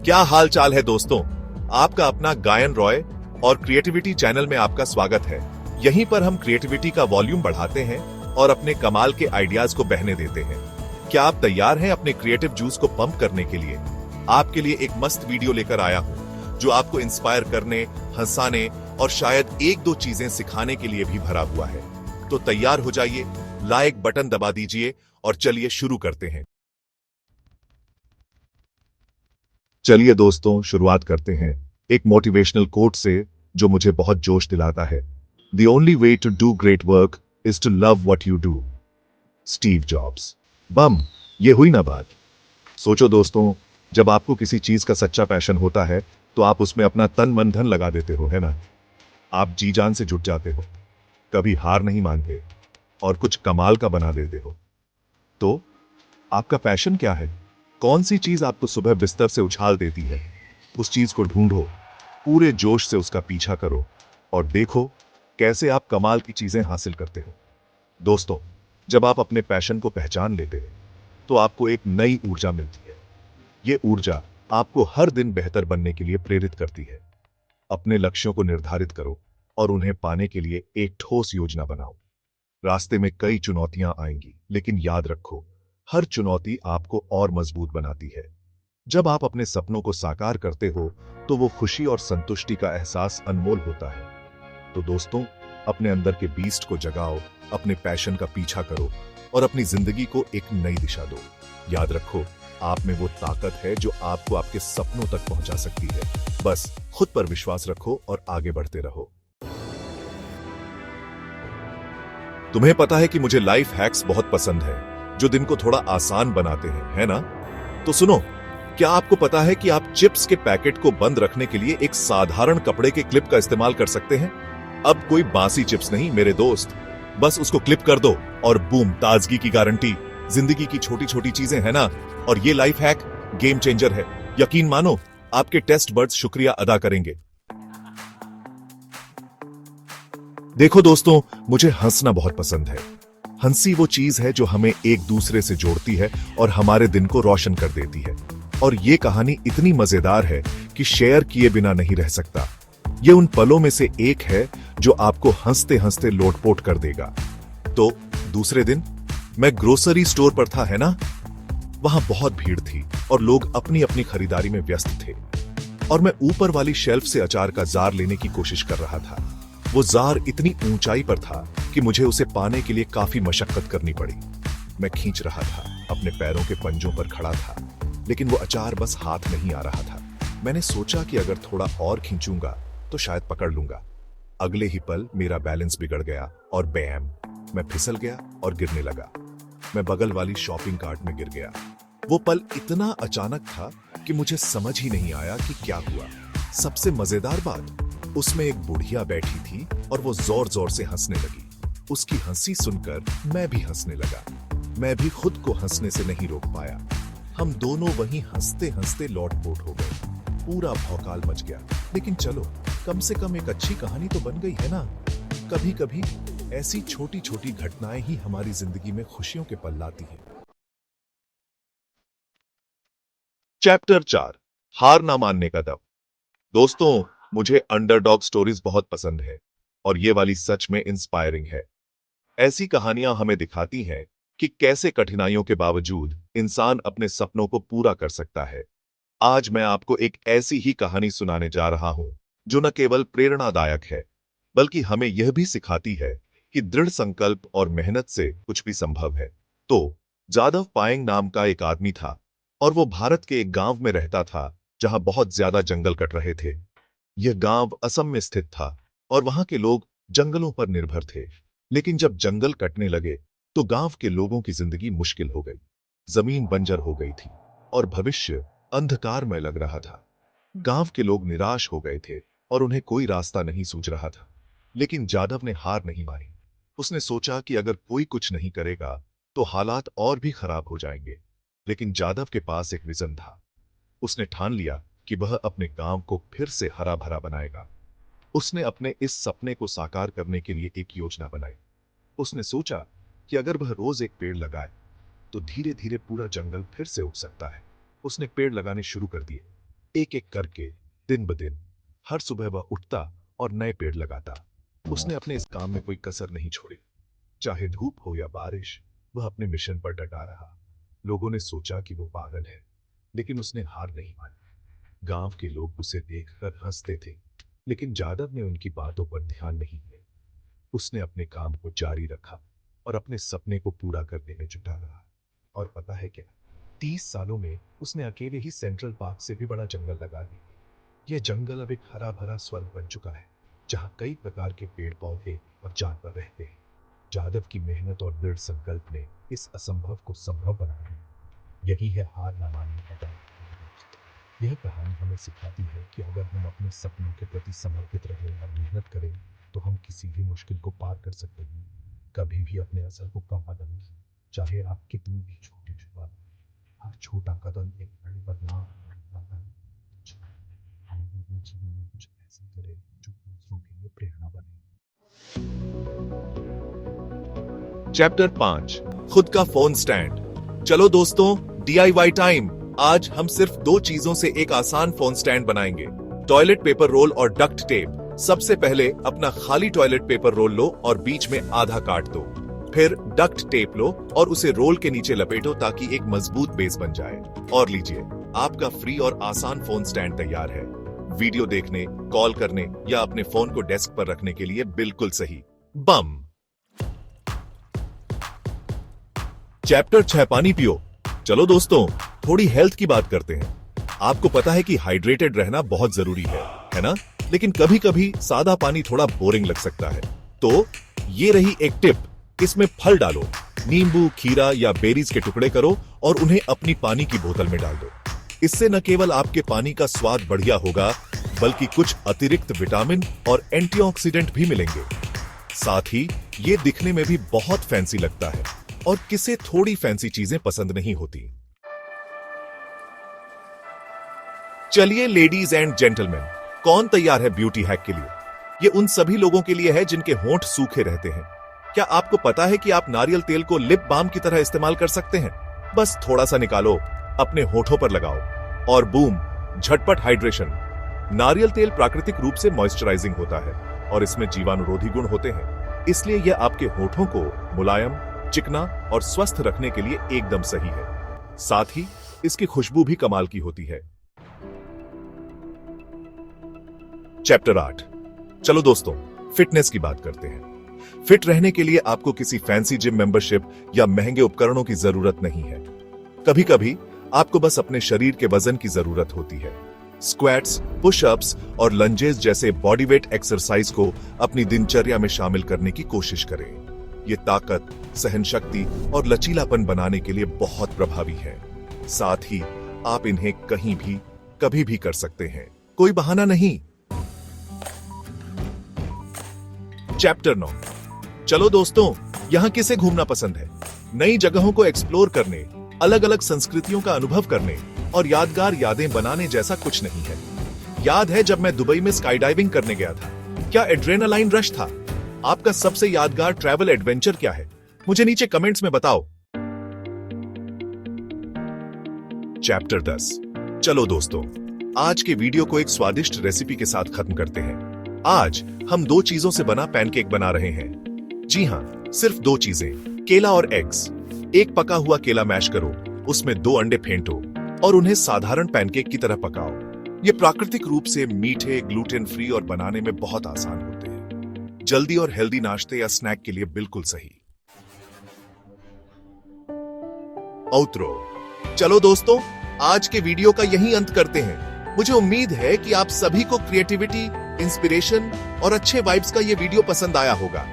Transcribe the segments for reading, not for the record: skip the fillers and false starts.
क्या हाल चाल है दोस्तों। आपका अपना गायन रॉय और क्रिएटिविटी चैनल में आपका स्वागत है। यहीं पर हम क्रिएटिविटी का वॉल्यूम बढ़ाते हैं और अपने कमाल के आइडियाज को बहने देते हैं। क्या आप तैयार हैं अपने क्रिएटिव जूस को पंप करने के लिए? आपके लिए एक मस्त वीडियो लेकर आया हूं जो आपको इंस्पायर करने, हंसाने और शायद एक दो चीजें सिखाने के लिए भी भरा हुआ है। तो तैयार हो जाइए, लाइक बटन दबा दीजिए और चलिए शुरू करते हैं। चलिए दोस्तों, शुरुआत करते हैं एक मोटिवेशनल कोट से जो मुझे बहुत जोश दिलाता है। The only way to do great work is to love what you do. Steve Jobs. बम, ये हुई ना बात। सोचो दोस्तों, जब आपको किसी चीज का सच्चा पैशन होता है तो आप उसमें अपना तन मन धन लगा देते हो, है ना? आप जी जान से जुट जाते हो, कभी हार नहीं मानते और कुछ कमाल का बना देते हो। तो आपका पैशन क्या है? कौन सी चीज आपको सुबह बिस्तर से उछाल देती है? उस चीज को ढूंढो, पूरे जोश से उसका पीछा करो और देखो कैसे आप कमाल की चीजें हासिल करते हो। दोस्तों, जब आप अपने पैशन को पहचान लेते हैं तो आपको एक नई ऊर्जा मिलती है। ये ऊर्जा आपको हर दिन बेहतर बनने के लिए प्रेरित करती है। अपने लक्ष्यों को निर्धारित करो और उन्हें पाने के लिए एक ठोस योजना बनाओ। रास्ते में कई चुनौतियां आएंगी, लेकिन याद रखो, हर चुनौती आपको और मजबूत बनाती है। जब आप अपने सपनों को साकार करते हो तो वो खुशी और संतुष्टि का एहसास अनमोल होता है। तो दोस्तों, अपने अंदर के बीस्ट को जगाओ, अपने पैशन का पीछा करो और अपनी जिंदगी को एक नई दिशा दो। याद रखो, आप में वो ताकत है जो आपको आपके सपनों तक पहुंचा सकती है। बस खुद पर विश्वास रखो और आगे बढ़ते रहो। तुम्हें पता है कि मुझे लाइफ हैक्स बहुत पसंद है जो दिन को थोड़ा आसान बनाते हैं, है ना? तो सुनो, क्या आपको पता है कि आप चिप्स के पैकेट को बंद रखने के लिए एक साधारण कपड़े के क्लिप का इस्तेमाल कर सकते हैं? अब कोई बासी चिप्स नहीं मेरे दोस्त, बस उसको क्लिप कर दो और बूम, ताजगी की गारंटी। जिंदगी की छोटी छोटी चीजें, है ना? और ये लाइफ हैक गेम चेंजर है। यकीन मानो, आपके टेस्ट बर्ड्स शुक्रिया अदा करेंगे। देखो दोस्तों, मुझे हंसना बहुत पसंद है। हंसी वो चीज है जो हमें एक दूसरे से जोड़ती है और हमारे दिन को रोशन कर देती है। और ये कहानी इतनी मजेदार है कि शेयर किए बिना नहीं रह सकता। ये उन पलों में से एक है जो आपको हंसते हंसते लोटपोट कर देगा। तो दूसरे दिन मैं ग्रोसरी स्टोर पर था, है ना? वहां बहुत भीड़ थी और लोग अपनी अपनी खरीदारी में व्यस्त थे। और मैं ऊपर वाली शेल्फ से अचार का जार लेने की कोशिश कर रहा था। वो जार इतनी ऊंचाई पर था कि मुझे उसे पाने के लिए काफी मशक्कत करनी पड़ी। मैं खींच रहा था, अपने पैरों के पंजों पर खड़ा था, लेकिन वो अचार बस हाथ नहीं आ रहा था। मैंने सोचा कि अगर थोड़ा और खींचूंगा तो शायद पकड़ लूंगा। अगले ही पल मेरा बैलेंस बिगड़ गया और बैम, मैं फिसल गया और गिरने लगा। मैं बगल वाली शॉपिंग कार्ट में गिर गया। वो पल इतना अचानक था कि मुझे समझ ही नहीं आया कि क्या हुआ। सबसे मजेदार बात, उसमें एक बुढ़िया बैठी थी और वो जोर जोर से हंसने लगी। उसकी हंसी सुनकर मैं भी हंसने लगा। मैं भी खुद को हंसने से नहीं रोक पाया। हम दोनों वहीं हंसते हंसते लौटपोट हो गए। पूरा भौकाल मच गया। लेकिन चलो, कम से कम एक अच्छी कहानी तो बन गई, है ना? कभी कभी ऐसी छोटी छोटी घटनाएं ही हमारी जिंदगी में खुशियों के पल लाती हैं। चैप्टर 4, हार ना मानने का दम। दोस्तों, मुझे अंडरडॉग स्टोरीज बहुत पसंद है और ये वाली सच में इंस्पायरिंग है। ऐसी कहानियां हमें दिखाती हैं कि कैसे कठिनाइयों के बावजूद इंसान अपने सपनों को पूरा कर सकता है। आज मैं आपको एक ऐसी ही कहानी सुनाने जा रहा हूं जो न केवल प्रेरणादायक है, बल्कि हमें यह भी सिखाती है कि दृढ़ संकल्प और मेहनत से कुछ भी संभव है। तो जादव पायेंग नाम का एक आदमी था और वो भारत के एक गांव में रहता था जहां बहुत ज्यादा जंगल कट रहे थे। यह गांव असम में स्थित था और वहां के लोग जंगलों पर निर्भर थे। लेकिन जब जंगल कटने लगे तो गांव के लोगों की जिंदगी मुश्किल हो गई। जमीन बंजर हो गई थी और भविष्य अंधकार में लग रहा था। गांव के लोग निराश हो गए थे और उन्हें कोई रास्ता नहीं सूझ रहा था। लेकिन जादव ने हार नहीं मानी। उसने सोचा कि अगर कोई कुछ नहीं करेगा तो हालात और भी खराब हो जाएंगे। लेकिन जादव के पास एक विजन था। उसने ठान लिया कि वह अपने गांव को फिर से हरा भरा बनाएगा। उसने अपने इस सपने को साकार करने के लिए एक योजना बनाई। उसने सोचा कि अगर वह रोज एक पेड़ लगाए तो धीरे धीरे पूरा जंगल फिर से उग सकता है। उसने पेड़ लगाने शुरू कर दिए। एक एक करके दिन ब दिन हर सुबह वह उठता और नए पेड़ लगाता। उसने अपने इस काम में कोई कसर नहीं छोड़ी। चाहे धूप हो या बारिश, वह अपने मिशन पर डटा रहा। लोगों ने सोचा कि वो पागल है, लेकिन उसने हार नहीं मानी। गांव के लोग उसे देखकर हंसते थे, लेकिन जादव ने उनकी बातों पर ध्यान नहीं दिया। उसने अपने काम को जारी रखा और अपने सपने को पूरा करने में जुटा रहा। और पता है क्या, 30 सालों में उसने अकेले ही सेंट्रल पार्क से भी बड़ा जंगल लगा दिया। यह जंगल अब एक हरा भरा स्वर्ग बन चुका है, जहां कई प्रकार के पेड़ पौधे और जानवर रहते हैं। जादव की मेहनत और दृढ़ संकल्प ने इस असंभव को संभव बना दिया। यही है हार न मानने का दम। यह कहानी हमें सिखाती है कि अगर हम अपने सपनों के प्रति समर्पित रहें और मेहनत करें, तो हम किसी भी मुश्किल को पार कर सकते हैं। कभी भी अपने असर को कम मत कीजिए, चाहे आप कितनी भी छोटी शुरुआत। हर छोटा कदम एक बड़ी बदलाव लाता है। हम अपने जीवन में कुछ ऐसा करें जो दूसरों के लिए प्रेरणा बने। चैप्टर 5, खुद का फोन स्टैंड। चलो दोस्तों, DIY टाइम। आज हम सिर्फ 2 चीजों से एक आसान फोन स्टैंड बनाएंगे, टॉयलेट पेपर रोल और डक्ट टेप। सबसे पहले अपना खाली टॉयलेट पेपर रोल लो और बीच में आधा काट दो। फिर डक्ट टेप लो और उसे रोल के नीचे लपेटो ताकि एक मजबूत बेस बन जाए। और लीजिए, आपका फ्री और आसान फोन स्टैंड तैयार है। वीडियो देखने, कॉल करने या अपने फोन को डेस्क पर रखने के लिए बिल्कुल सही। बम। चैप्टर 6, पानी पियो। चलो दोस्तों, थोड़ी हेल्थ की बात करते हैं। आपको पता है कि हाइड्रेटेड रहना बहुत जरूरी है ना? लेकिन कभी कभी सादा पानी थोड़ा बोरिंग लग सकता है। तो ये रही एक टिप। इसमें फल डालो, नींबू, खीरा या बेरीज के टुकड़े करो और उन्हें अपनी पानी की बोतल में डाल दो। इससे न केवल आपके पानी का स्वाद बढ़िया होगा, बल्कि कुछ अतिरिक्त विटामिन और एंटीऑक्सीडेंट भी मिलेंगे। साथ ही ये दिखने में भी बहुत फैंसी लगता है, और किसे थोड़ी फैंसी चीजें पसंद नहीं होती। चलिए लेडीज एंड जेंटलमैन, कौन तैयार है ब्यूटी हैक के लिए? ये उन सभी लोगों के लिए है जिनके होंठ सूखे रहते हैं। क्या आपको पता है कि आप नारियल तेल को लिप बाम की तरह इस्तेमाल कर सकते हैं? बस थोड़ा सा निकालो, अपने होठों पर लगाओ और बूम, झटपट हाइड्रेशन। नारियल तेल प्राकृतिक रूप से मॉइस्चराइजिंग होता है और इसमें जीवाणुरोधी गुण होते हैं, इसलिए यह आपके होठों को मुलायम, चिकना और स्वस्थ रखने के लिए एकदम सही है। साथ ही इसकी खुशबू भी कमाल की होती है। चैप्टर 8, चलो दोस्तों, फिटनेस की बात करते हैं। फिट रहने के लिए आपको किसी फैंसी जिम मेंबरशिप या महंगे उपकरणों की जरूरत नहीं है। कभी कभी आपको बस अपने शरीर के वजन की जरूरत होती है। स्क्वैट्स, पुशअप्स और लंजेस जैसे बॉडी वेट एक्सरसाइज को अपनी दिनचर्या में शामिल करने की कोशिश करें। ये ताकत, सहन शक्ति और लचीलापन बनाने के लिए बहुत प्रभावी है। साथ ही आप इन्हें कहीं भी, कभी भी कर सकते हैं, कोई बहाना नहीं। चैप्टर 9, चलो दोस्तों, यहां किसे घूमना पसंद है? नई जगहों को एक्सप्लोर करने, अलग अलग संस्कृतियों का अनुभव करने और यादगार यादें बनाने जैसा कुछ नहीं है। याद है जब मैं दुबई में स्काई डाइविंग करने गया था? क्या एड्रेनालाइन रश था? आपका सबसे यादगार ट्रैवल एडवेंचर क्या है? मुझे नीचे कमेंट्स में बताओ। चैप्टर 10, चलो दोस्तों, आज के वीडियो को एक स्वादिष्ट रेसिपी के साथ खत्म करते हैं। आज हम 2 चीजों से बना पैनकेक बना रहे हैं। जी हां, सिर्फ 2 चीजें, केला और एग्स। एक पका हुआ केला मैश करो, उसमें 2 अंडे फेंटो और उन्हें साधारण पैनकेक की तरह पकाओ। ये प्राकृतिक रूप से मीठे, ग्लूटेन फ्री और बनाने में बहुत आसान होते हैं। जल्दी और हेल्दी नाश्ते या स्नैक के लिए बिल्कुल सही। आउटरो। चलो दोस्तों, आज के वीडियो का यही अंत करते हैं। मुझे उम्मीद है कि आप सभी को क्रिएटिविटी, इंस्पिरेशन और अच्छे वाइब्स का ये वीडियो पसंद आया होगा।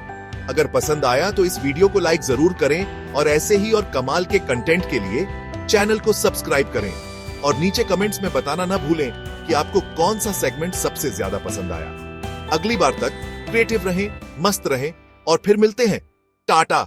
अगर पसंद आया तो इस वीडियो को लाइक जरूर करें और ऐसे ही और कमाल के कंटेंट के लिए चैनल को सब्सक्राइब करें। और नीचे कमेंट्स में बताना ना भूलें कि आपको कौन सा सेगमेंट सबसे ज्यादा पसंद आया। अगली बार तक क्रिएटिव रहें, मस्त रहें और फिर मिलते हैं। टाटा।